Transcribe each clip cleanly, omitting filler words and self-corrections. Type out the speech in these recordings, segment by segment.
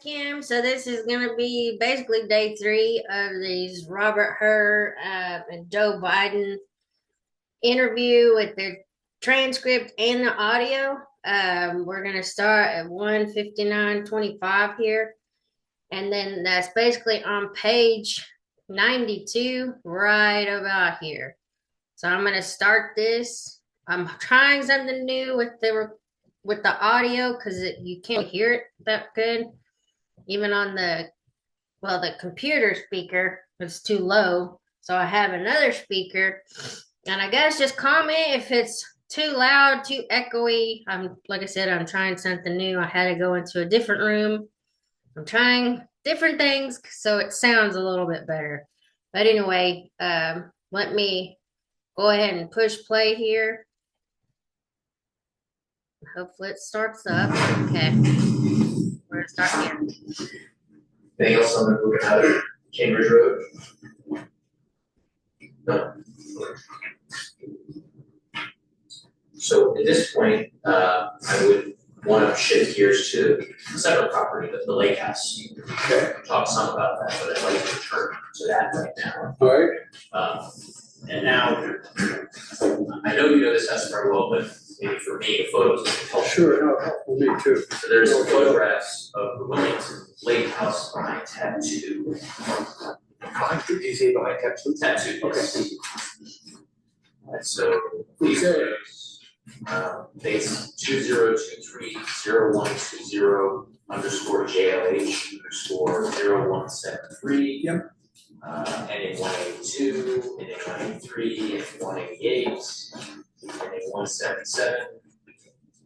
Kim. So this is going to be basically day 3 of these Robert Hur and Joe Biden interview with the transcript and the audio. We're going to start at 1:59:25 here. And then that's basically on page 92, right about here. So I'm going to start this. I'm trying something new with the audio because you can't hear it that good. Even on the computer speaker, it's too low. So I have another speaker. And I guess just comment if it's too loud, too echoey. Like I said, I'm trying something new. I had to go into a different room. I'm trying different things so it sounds a little bit better. But anyway, let me go ahead and push play here. Hopefully it starts up. Okay. We're gonna start here. Anything else on the Guggenheim Cambridge Road? No. So at this point, I would want to shift gears to a separate property, the lake house. Okay. Talk some about that, but I'd like to return to that right now. All right. And now, I know you know this house very well, but maybe for me, the photos will help. Sure, no, for me too. So there's photographs of the Wilmington Lake House behind tab 2. Did you say behind tab 2? Tab 2, yes. Okay. And so these photos, base 20230120 underscore JLH underscore 0173. Yep. Ending 182, ending 183, ending 188, ending 177,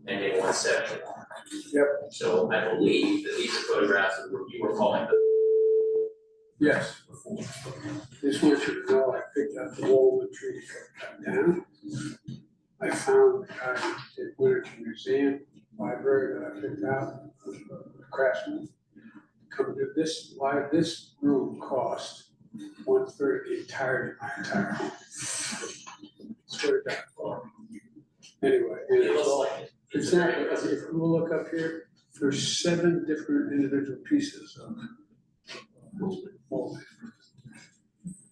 ending 171. Yep. So I believe that these are photographs that you were calling the. Yes. Before. Just want you to know I picked up the wall of the tree cut down. I found the guy at Winterton Museum Library that I picked out, the craftsman. Come to this, why this room cost 1/3 the entirety of my entire home. Swear to God. Anyway, It looks like it. it's not, if you look up here, there's 7 different individual pieces of molding.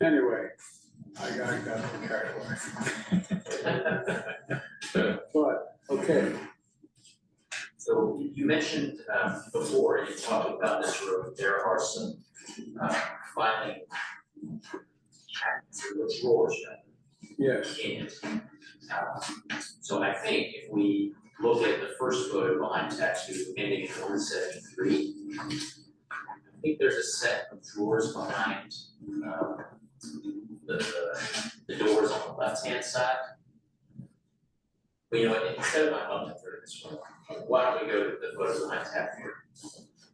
Anyway, I got carried away. But, okay. So you mentioned before, you talked about this room, there are some filing drawers Yes. in it. So I think if we look at the first photo behind tattoo ending in 173, I think there's a set of drawers behind the doors on the left-hand side. But you know what, instead of my up through this one, why don't we go to the photos behind tab 3?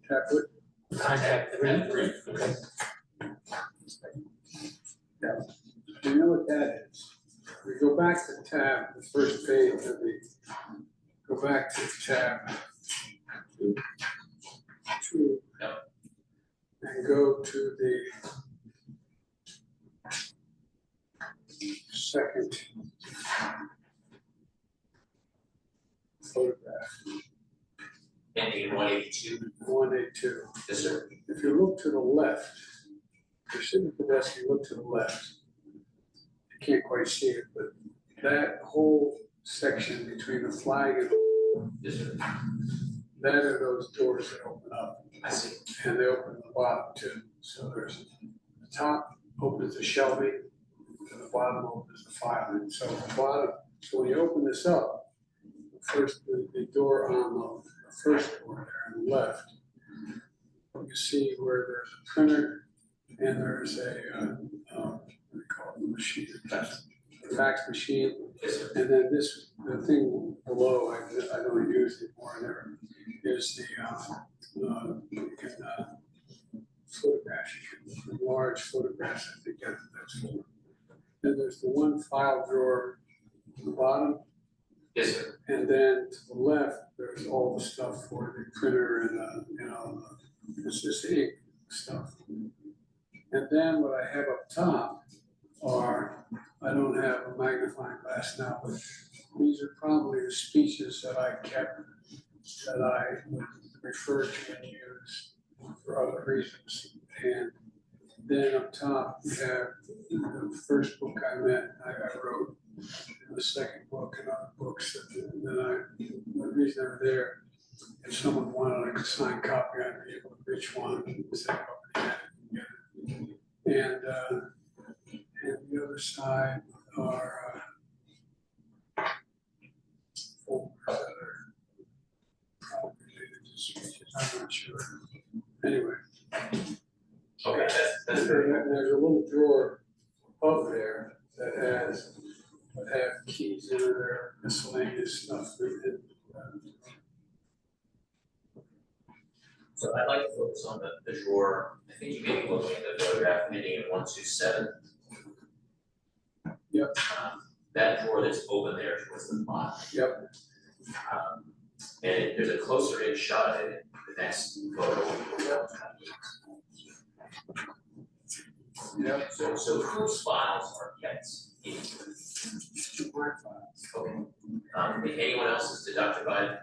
Tab what? Behind tab 3. Okay. Yeah. You know what that is? We go back to tab, the first page of the, go back to tab 2. Yep. And go to the second photograph. Ending in 182. 182. Yes, sir. If you look to the left, you're sitting at the desk, you look to the left. You can't quite see it, but that whole section between the flag and Yes, sir. that are those doors that open up. I see. And they open the bottom too. So there's the top opens the shelving, and the bottom opens the filing. So the bottom, so when you open this up, first the door on the first door there on the left, you see where there's a printer and there's a what do you call it, the machine, a fax machine. Yes, sir. And then this, the thing below, I don't use it more there, is the you can photograph, you can enlarge photographs, I think that's for. Then there's the one file drawer at the bottom. Yes, sir. And then to the left, there's all the stuff for the printer and it's just ink stuff. And then what I have up top are, I don't have a magnifying glass now, but these are probably the speeches that I kept that I would refer to and use for other reasons. And then up top, we have the first book I wrote, and the second book and other books. And then the reason they were there, if someone wanted a signed copy, I'd be able to reach one and say, and the other side are folders that are probably related to speeches, I'm not sure. Anyway. Okay, that's very good. There's a little drawer up there that have keys in it, or miscellaneous stuff. So I'd like to focus on the drawer. I think you may be looking at the photograph ending in 127. Yep. That drawer that's open there towards the bottom. Yep. And there's a closer in shot of it, the next photo. Yep. So whose files are kept in? My files. Okay. If anyone else is deducted by them,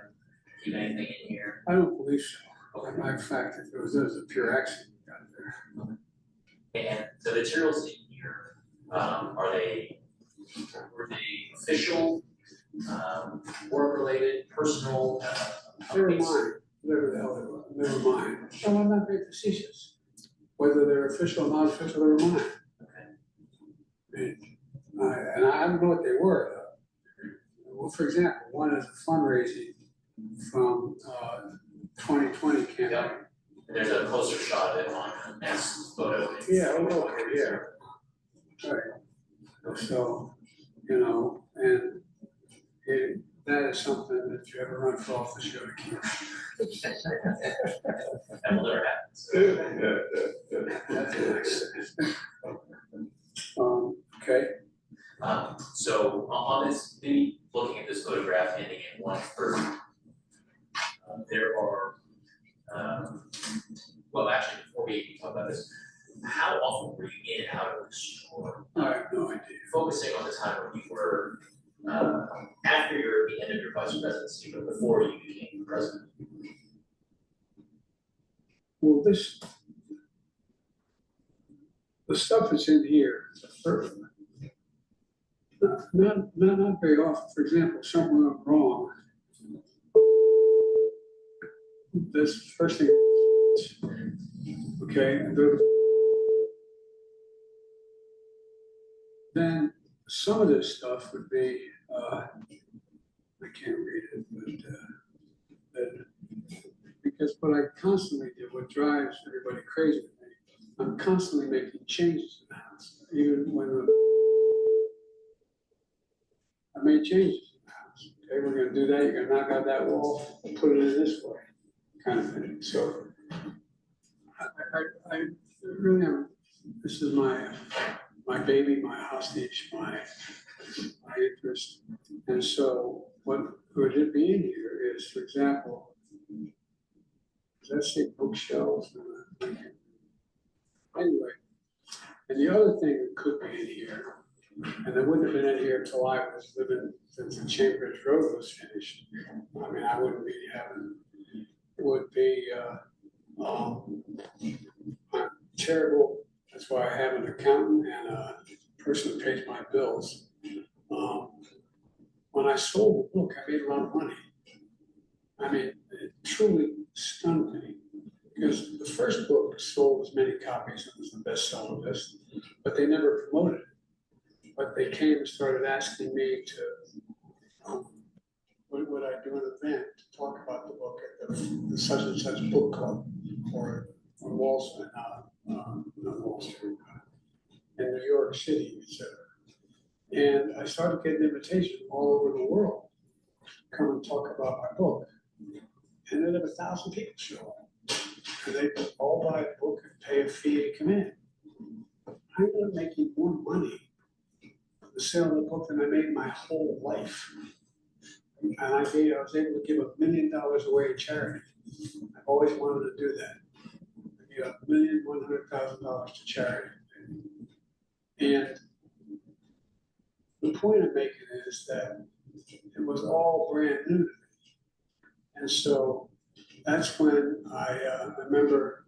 keep anything in here? I don't believe so. Okay. As a matter of fact, if there was a pure accident out there. And the materials in here, were they official, work-related, personal? Never mind, whatever the hell they were, never mind. Oh, I'm not being facetious. Whether they're official or not official, never mind. Okay. And I don't know what they were. Well, for example, one is a fundraising from 2020 campaign. Yep. And there's a closer shot of it on the next photo. Yeah, okay, yeah. Right. So, and that is something that you ever run for office, you ought to keep. That will never happen. That's nice. Okay. So on this, maybe looking at this photograph ending in 130, there are, well, actually, before we even talk about this, how often were you in and out of the store? I have no idea. Focusing on the time when you were, after the end of your vice presidency, but before you became president. Well, the stuff that's in here, not very often. For example, something went wrong. This first thing, okay, then some of this stuff would be, I can't read it, but because what I constantly do, what drives everybody crazy with me, I'm constantly making changes in the house. Even when I made changes in the house. Okay, we're gonna do that, you're gonna knock out that wall, and put it in this way, kind of thing. So I really am, this is my baby, my hostage, my interest. And so what would it be in here is, for example, does that say bookshelves? Anyway, and the other thing that could be in here, and that wouldn't have been in here until I was living, since the Chambers Road was finished. I mean, I wouldn't be having, it would be, I'm terrible. That's why I have an accountant and a person who pays my bills. When I sold the book, I made a lot of money. I mean, it truly stunned me, because the first book sold as many copies, it was the bestseller list, but they never promoted it. But they came and started asking me to, would I do an event to talk about the book at the such and such book club, or Wall Street, not Wall Street, in New York City, etc. And I started getting invitations all over the world to come and talk about my book. And then 1,000 people show up. And they all buy a book and pay a fee to come in. I ended up making more money from the sale of the book than I made my whole life. And I was able to give $1 million away in charity. I've always wanted to do that. I gave $1,100,000 to charity. And the point I'm making is that it was all brand new to me. And so that's when I remember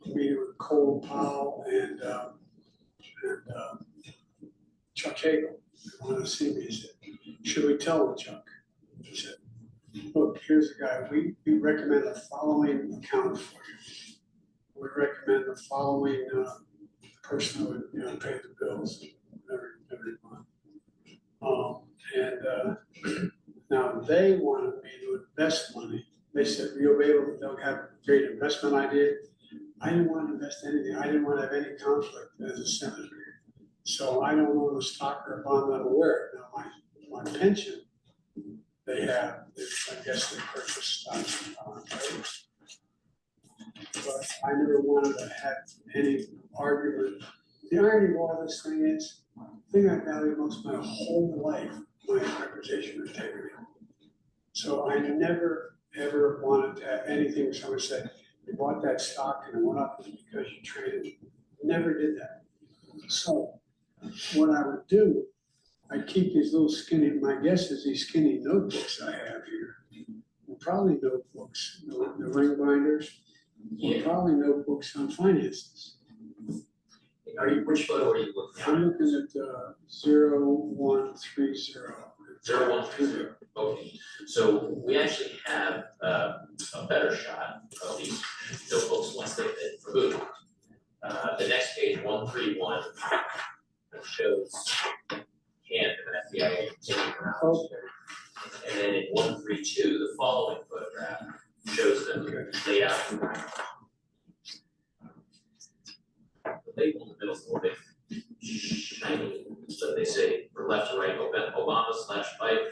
meeting with Cole Powell and Chuck Hagel. They wanted to see me. He said, should we tell them, Chuck? He said, look, here's a guy. We recommend the following account for you. We recommend the following person who would pay the bills every month. Now they wanted me to invest money. They said, you'll be able to have a great investment idea. I didn't want to invest anything. I didn't want to have any conflict as a senator. So I don't own a stock or a bond I'm aware of. Now my pension, they have, I guess they purchase stocks and bonds. But I never wanted to have any argument. The irony of all this thing is, the thing I value most my whole life, my reputation and integrity. So I never, ever wanted to have anything, someone said, you bought that stock and it went up because you traded. Never did that. So what I would do, I'd keep these little skinny, my guess is these skinny notebooks I have here. Probably notebooks, the ring binders, probably notebooks on finances. Which photo are you looking at? I'm looking at 0130. 0130. Okay. So we actually have a better shot of these notebooks once they've been removed. The next page, 131, shows hand of an FBI agent taking them out. Okay. And then in 132, the following photograph shows them laid out. The label in the middle is a little bit shiny, so they say from left to right, Obama/Biden.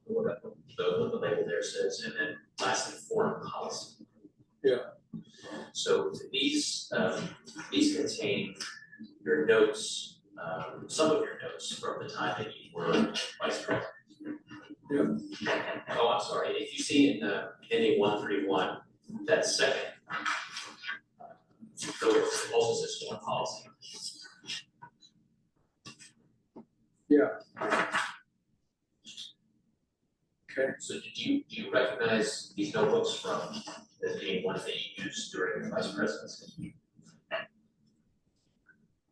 What the label there says, and then lastly, foreign policy. Yeah. So these contain your notes, some of your notes from the time that you were vice president. Yeah. Oh, I'm sorry. If you see in ending 131, that second, so it also says foreign policy. Yeah. Okay. So do you recognize these notebooks from as being ones that you used during your vice presidency?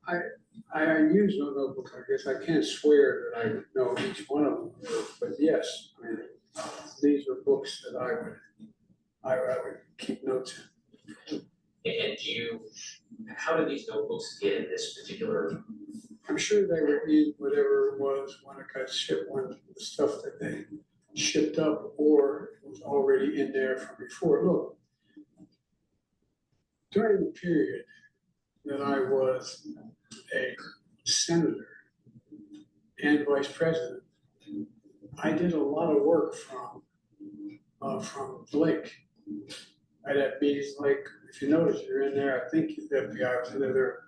I use no notebook. I guess I can't swear that I know each one of them, but yes, I mean, these are books that I would keep notes in. And how did these notebooks get in this particular? I'm sure they were in whatever it was when it got shipped, when the stuff that they shipped up, or it was already in there from before. Look, during the period that I was a senator and vice president, I did a lot of work from Blake. I'd have meetings like, if you notice, you're in there, I think the FBI was in there.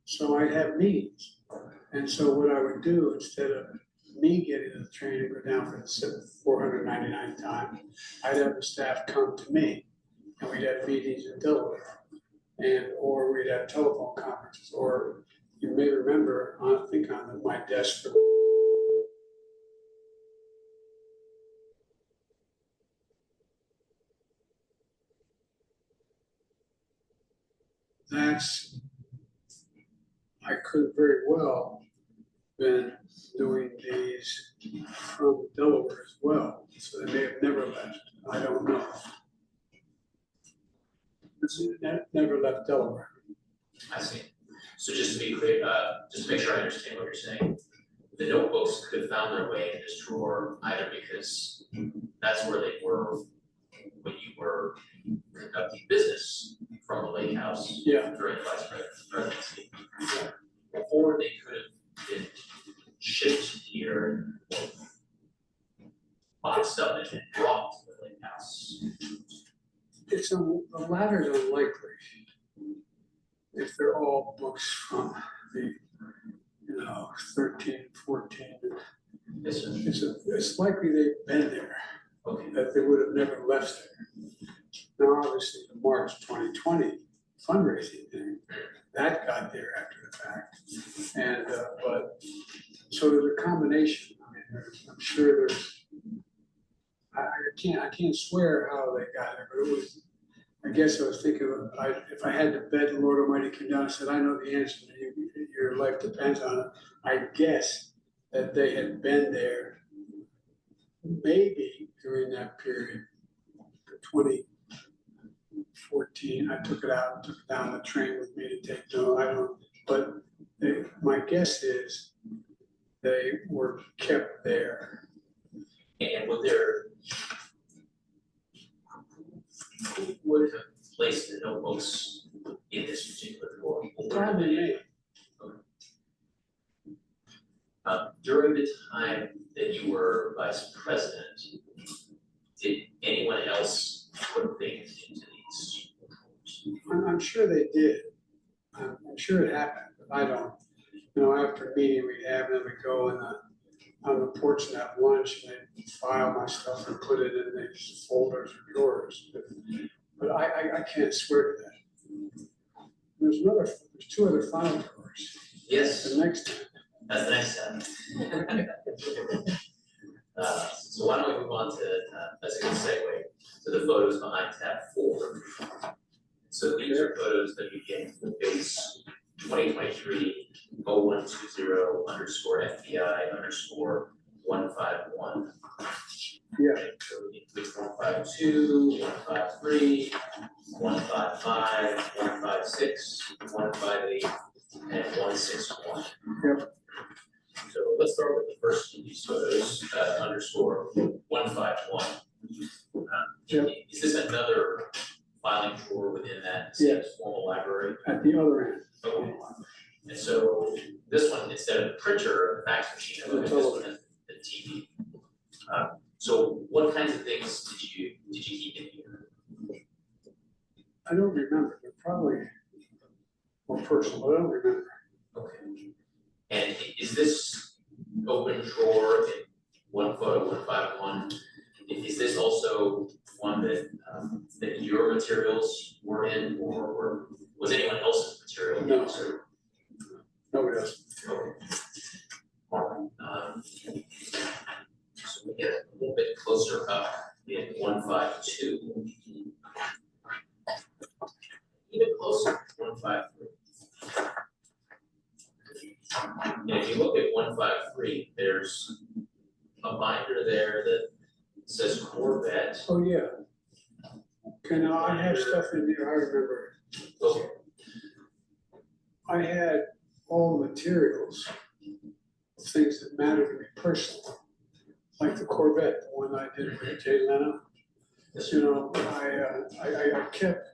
So I'd have meetings. And so what I would do, instead of me getting the train and go down for the 499th time, I'd have the staff come to me, and we'd have meetings in Delaware, or we'd have telephone conferences, or you may remember, I think on my desk, I could very well been doing these from Delaware as well, so they may have never left. I don't know. Never left Delaware. I see. So just to be clear, just to make sure I understand what you're saying, the notebooks could have found their way in this drawer either because that's where they were when you were conducting business from the Lake House during the vice presidency, or they could have been shipped here, boxed up and brought to the Lake House. The latter is unlikely if they're all books from the 13, 14. Yes, sir. It's likely they've been there, that they would have never left there. Now, obviously, the March 2020 fundraising thing, that got there after the fact. And, but, so there's a combination. I mean, sure I can't swear how they got it, but it was, I guess I was thinking, if I had to bet, the Lord Almighty came down and said, I know the answer, your life depends on it. I guess that they had been there maybe during that period, 2014. I took it out and took it down the train with me to take note. I don't, but my guess is they were kept there. And would there, who would have placed the notebooks in this particular drawer? Probably me. During the time that you were vice president, did anyone else put things into these drawers? I'm sure they did. I'm sure it happened, but I don't. You know, after a meeting we'd have, and then we'd go on the porch and have lunch, and they'd file my stuff and put it in these folders or drawers. But I can't swear to that. There's two other file drawers. Yes. The next time. That's the next step. So why don't we move on to, that's a good segue, to the photos behind tab 4. So these are photos that we get from base 2023 0120 underscore FBI underscore 151. Yeah. So we include 152, 153, 155, 156, 158, and 161. Yep. So let's start with the first of these photos, underscore 151. Yep. Is this another filing drawer within that same Yes. formal library? At the other end. Okay. And so this one, instead of the printer, the fax machine, I look at this one as the TV. So what kinds of things did you keep in here? I don't remember. They're probably more personal. I don't remember. Okay. And is this open drawer in one photo 151? Is this also one that that your materials were in, or was anyone else's material? No. So, Nobody else. okay. All right. So we get a little bit closer up in 152. Even closer, 153. And if you look at 153, there's a binder there that says Corvette. Oh, yeah. Okay, now I have stuff in there, I remember. Okay. I had all the materials, things that mattered to me personally, like the Corvette, the one I did with Jay Leno. You know, I kept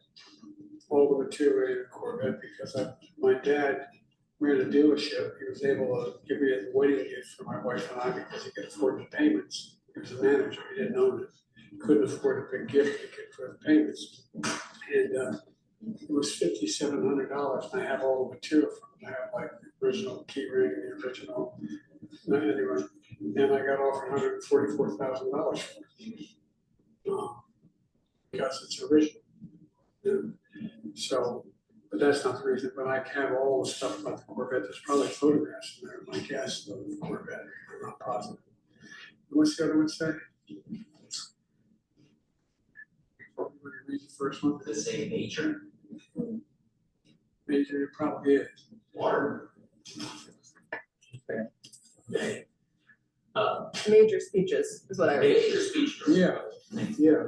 all the material in the Corvette because my dad ran a dealership. He was able to give me a wedding gift for my wife and I because he could afford the payments. He was a manager, he didn't own it. Couldn't afford a big gift ticket for the payments. And it was $5,700, and I have all the material from it. I have like the original key ring, the original, anyway. And I got offered $144,000 for it. Because it's original. And so, but that's not the reason, but I have all the stuff about the Corvette. There's probably photographs in there, my guess, of the Corvette. I'm not positive. What's the other one say? Want to read the first one? Does it say nature? Major, it probably is. Water? Okay. Major speeches is what I read. Major speech. Yeah, yeah.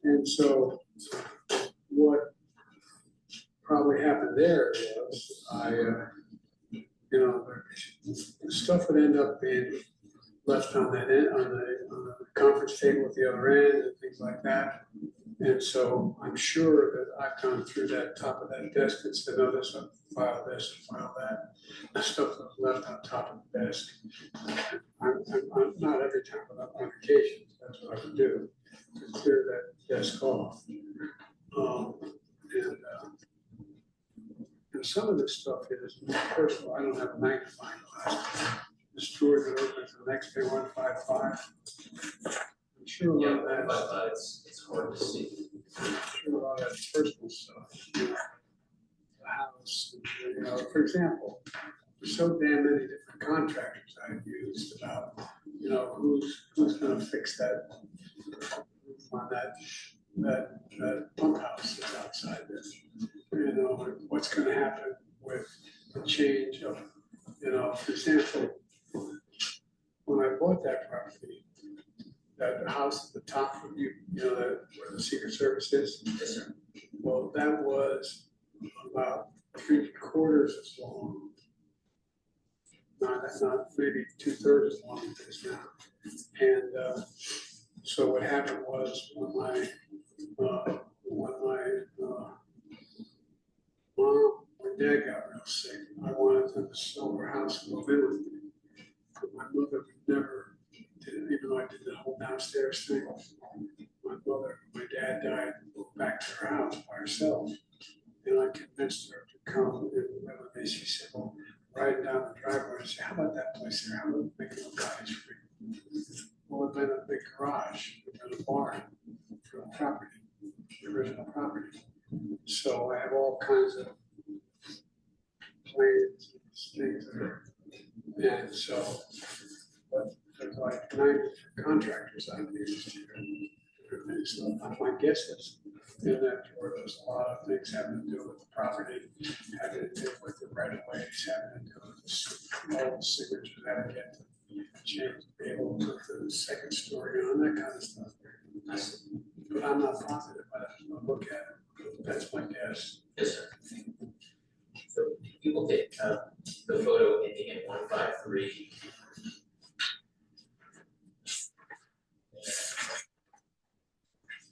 And so what probably happened there was you know, the stuff would end up being left on that end, on the conference table at the other end and things like that. And so I'm sure that I've gone through that top of that desk and said, no, this, file this, file that. The stuff that was left on top of the desk. I'm not every time, but on occasion, that's what I would do to clear that desk off. And some of this stuff is personal. I don't have a magnifying glass. This drawer that opens the next day 155. I'm sure a lot of that. But it's hard to see. I'm sure a lot of that's personal stuff. You know, the house, you know, for example, there's so damn many different contractors I've used about, you know, who's gonna fix that on that pump house that's outside there? You know, what's gonna happen with the change of, you know, for example, when I bought that property, that house at the top of you know, where the Secret Service is? Yes, sir. Well, that was about 3/4 as long. No, that's not, maybe 2/3 as long as it is now. And so what happened was when my mom and dad got real sick, I wanted them to sell their house and move in with me. But my mother would never did it, even though I did the whole downstairs thing. My dad died and moved back to her house by herself. And I convinced her to come and live with me. She said, well, riding down the driveway, I said, how about that place there? How about making a cottage for you? Well, it'd been a big garage, it'd been a barn for the property, the original property. So I have all kinds of plans, things there. And so, but there's like 90 contractors I've used here. So my guess is in that drawer, there's a lot of things having to do with the property, having to do with the right of ways, having to do with all the signatures that I get to change, be able to put the second story on, that kind of stuff. But I'm not positive, I'll look at it. That's my guess. Yes, sir. So you look at the photo ending in 153.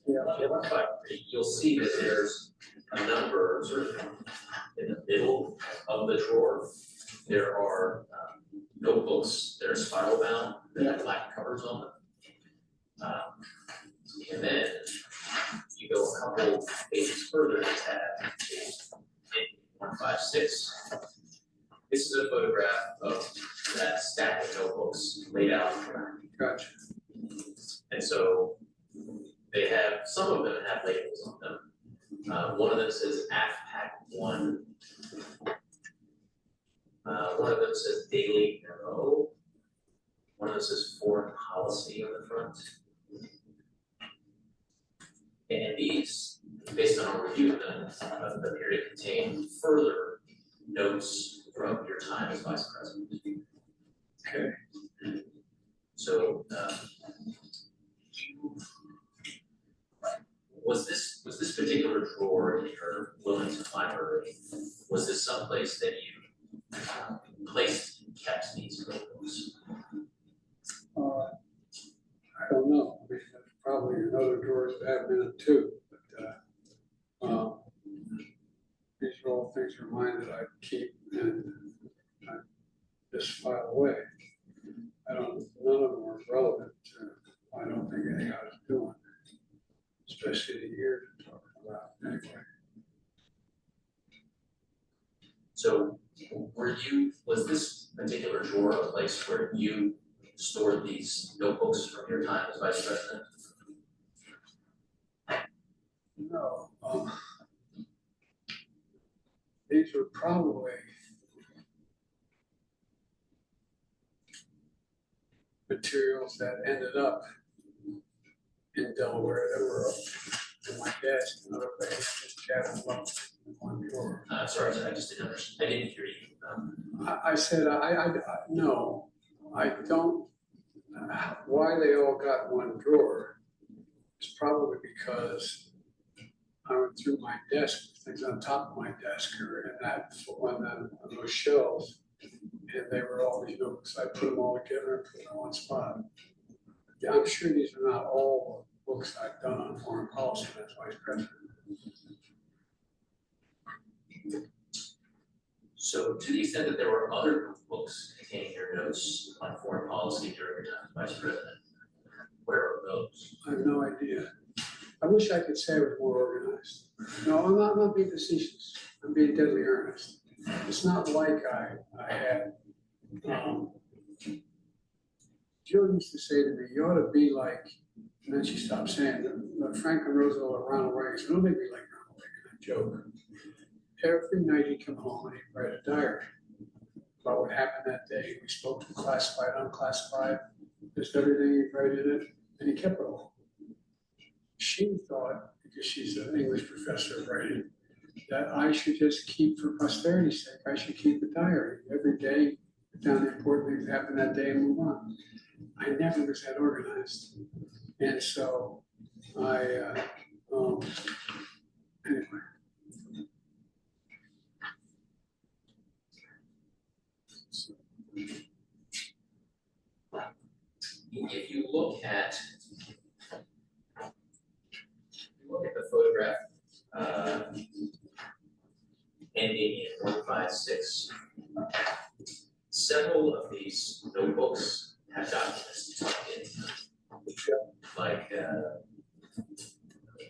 Yeah. Yeah, 153. You'll see that there's a number sort of in the middle of the drawer. There are notebooks that are spiral bound that have black covers on them. And then you go a couple pages further to tab 156. This is a photograph of that stack of notebooks laid out. Gotcha. And so they have, some of them have labels on them. One of them says AFPAC 1. One of them says Daily MO. One of them says Foreign Policy on the front. And these, based on our review of them, appear to contain further notes from your time as vice president. Okay. So, was this particular drawer in your Wilmington library? Was this someplace that you placed and kept these notebooks? I don't know. I mean, there's probably in other drawers that have been it too. But these are all things of mine that I keep and I just file away. None of them are relevant to, I don't think, anything I was doing, especially the years we're talking about anyway. So, was this particular drawer a place where you stored these notebooks from your time as vice president? No. These were probably materials that ended up in Delaware that were in my desk, and other places just gathered them up in one drawer. Sorry, I just didn't understand. I didn't hear you. I said, no, I don't. Why they all got one drawer is probably because I went through my desk, things on top of my desk or in that on those shelves, and they were all these notebooks. I put them all together and put them in one spot. Yeah, I'm sure these are not all the books I've done on foreign policy as vice president. So, to the extent that there were other books containing your notes on foreign policy during your time as vice president, where are those? I have no idea. I wish I could say I was more organized. No, I'm not being facetious. I'm being deadly earnest. It's not like I had. Jill used to say to me, you ought to be like, and then she stopped saying it, Franklin Roosevelt or Ronald Reagan. So don't make me like Ronald Reagan, I joke. Every night he'd come home and he'd write a diary about what happened that day. We spoke to classified, unclassified, just everything he wrote in it, and he kept it all. She thought, because she's an English professor of writing, that I should just keep, for posterity's sake, I should keep a diary every day, put down the important things that happened that day and move on. I never was that organized. And so anyway. If you look at the photograph, ending in 156, several of these notebooks have documents tucked in, like in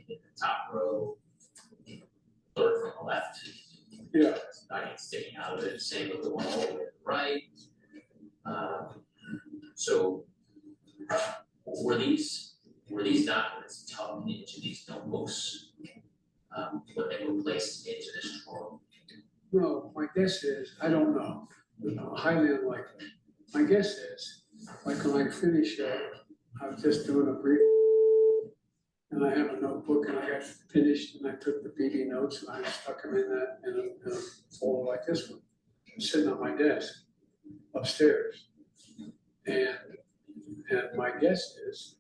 the top row, third from the left. Yeah. Document sticking out of it, same with the one all the way to the right. So were these documents tucked into these notebooks when they were placed into this drawer? No, my guess is, I don't know, highly unlikely. My guess is, like when I finish, I was just doing a brief, and I have a notebook, and I got finished, and I took the BD notes, and I stuck them in a folder like this one, sitting on my desk upstairs. And my guess is,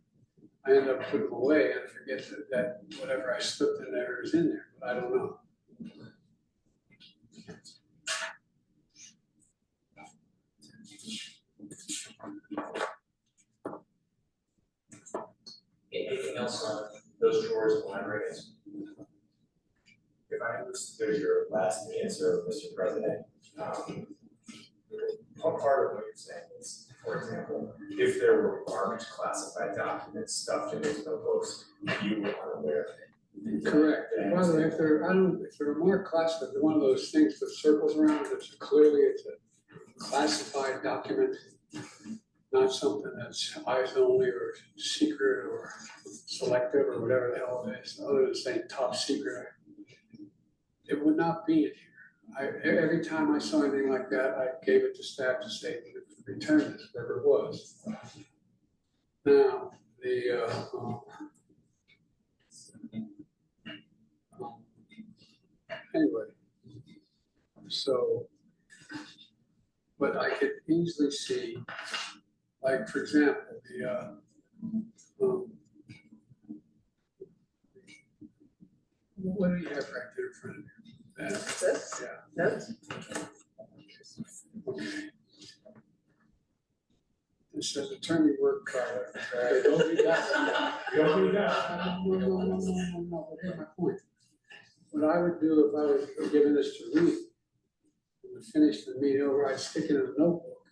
I end up putting them away and forget that whatever I slipped in there is in there, but I don't know. Anything else on those drawers and libraries? If I understood your last answer, Mr. President, part of what you're saying is, for example, if there were marked classified documents stuffed in those notebooks, you were unaware of it. Correct. And by the way, if they're marked classified, they're one of those things with circles around it, clearly it's a classified document, not something that's eyes only or secret or selective or whatever the hell it is, other than saying top secret. It would not be in here. Every time I saw anything like that, I gave it to staff to say, return this, whatever it was. Now, anyway, so, but I could easily see, like, for example, what do you have right there in front of you? This? Yeah. Notes? Okay. It says attorney work product. Don't read that. Don't read that. No, but here's my point. What I would do if I was given this to read, and finish the meeting over, I'd stick it in a notebook,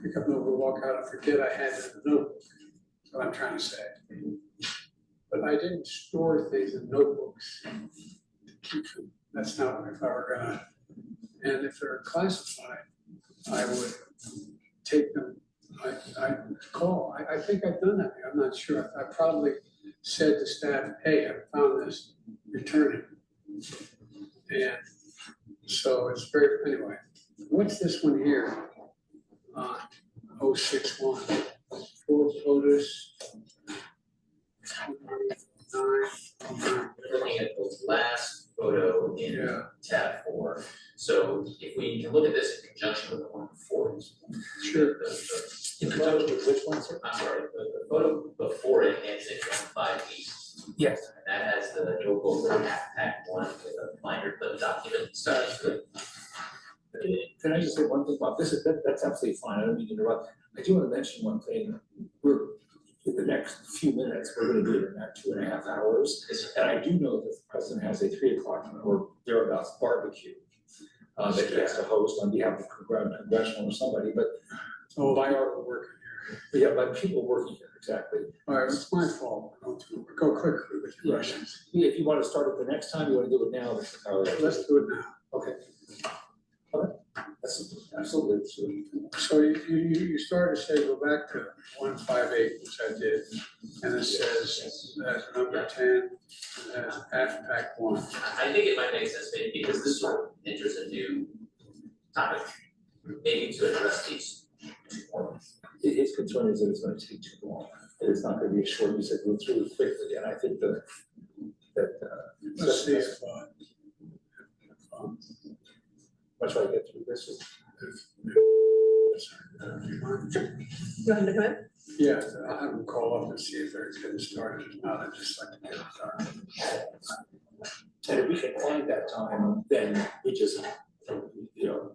pick up a notebook, walk out, and forget I had it in the notebook. That's what I'm trying to say. But I didn't store things in notebooks to keep them. That's not if I were gonna. And if they're classified, I would take them. I call. I think I've done that. I'm not sure. I probably said to staff, "Hey, I found this. Return it." And so it's very anyway. What's this one here? 061. 4 POTUS. 9. Looking at the last photo in tab 4. So if we can look at this in conjunction with the one before. Sure. In conjunction with which one, sir? I'm sorry, the photo before it ends at 158. Yes. And that has the notebook with a half-pack one with a binder clip document stuff to it. Can I just say one thing about this? That's absolutely fine. I don't mean to interrupt. I do want to mention one thing. In the next few minutes, we're going to do it in that 2.5 hours. And I do know that the president has a 3 o'clock or thereabouts barbecue that he has to host on behalf of congressional or somebody, but By our working here. but yeah, by people working here, exactly. All right, it's my fault. Go quickly with your questions. If you want to start it the next time, you want to do it now, Let's do it now. Okay. That's absolutely true. So you started to say go back to 158, which I did, and it says that's number 10, and that's half-pack 1. I think it might make sense maybe because this sort of enters a new topic, maybe to address these 2 points. his concern is that it's gonna take too long, that it's not gonna be a short, you said go through it quickly, and I think that. Let's see if, Much like I get through this, is You want him to come in? yeah, I'll have them call up and see if they're getting started. If not, I'd just like to get it started. and if we can find that time, then we just, you know.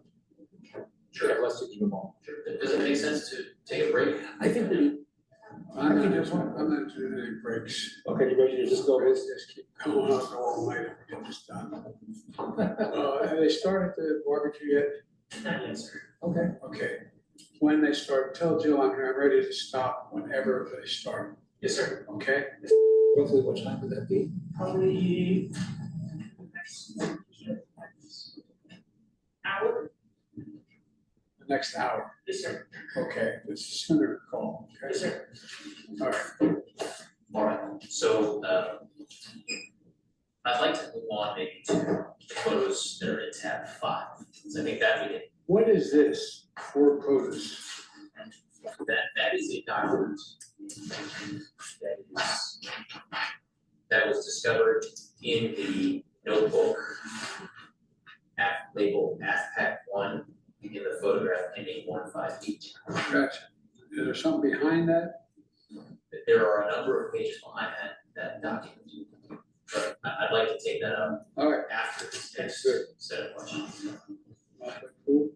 Yeah, let's do them all. Does it make sense to take a break? I think we, I'm not doing any breaks. okay, you ready to just go? Let's just keep going, I'll go all night if we get this done. Have they started the barbecue yet? Not yet, sir. Okay. Okay, when they start, tell Jill I'm here, I'm ready to stop whenever they start, Yes, sir. okay? Roughly what time would that be? Probably hour. The next hour, Yes, sir. okay, it's a sooner call, okay? Yes, sir. All right, All right, so, I'd like to move on maybe to the photos that are in tab 5. So I think that we can, what is this for POTUS? that is a document that was discovered in the notebook labeled AFPAC 1 in the photograph ending 158. Gotcha, is there something behind that? There are a number of pages behind that document. But I'd like to take that up All right, after this next set of questions. cool.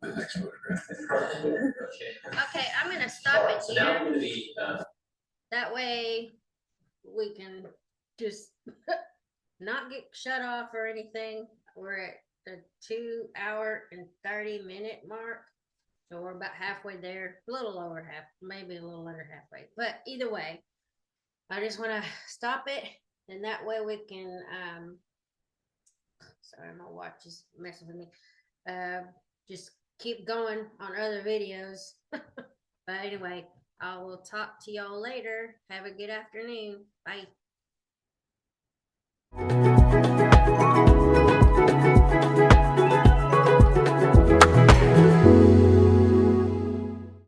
My next photograph. Okay. Okay, I'm gonna All stop right, it so now here. we're gonna be, That way we can just not get shut off or anything. We're at the 2 hour and 30 minute mark. So we're about halfway there, a little over half, maybe a little under halfway. But either way, I just want to stop it, and that way we can. Sorry, my watch is messing with me. Just keep going on other videos. But anyway, I will talk to y'all later. Have a good afternoon. Bye.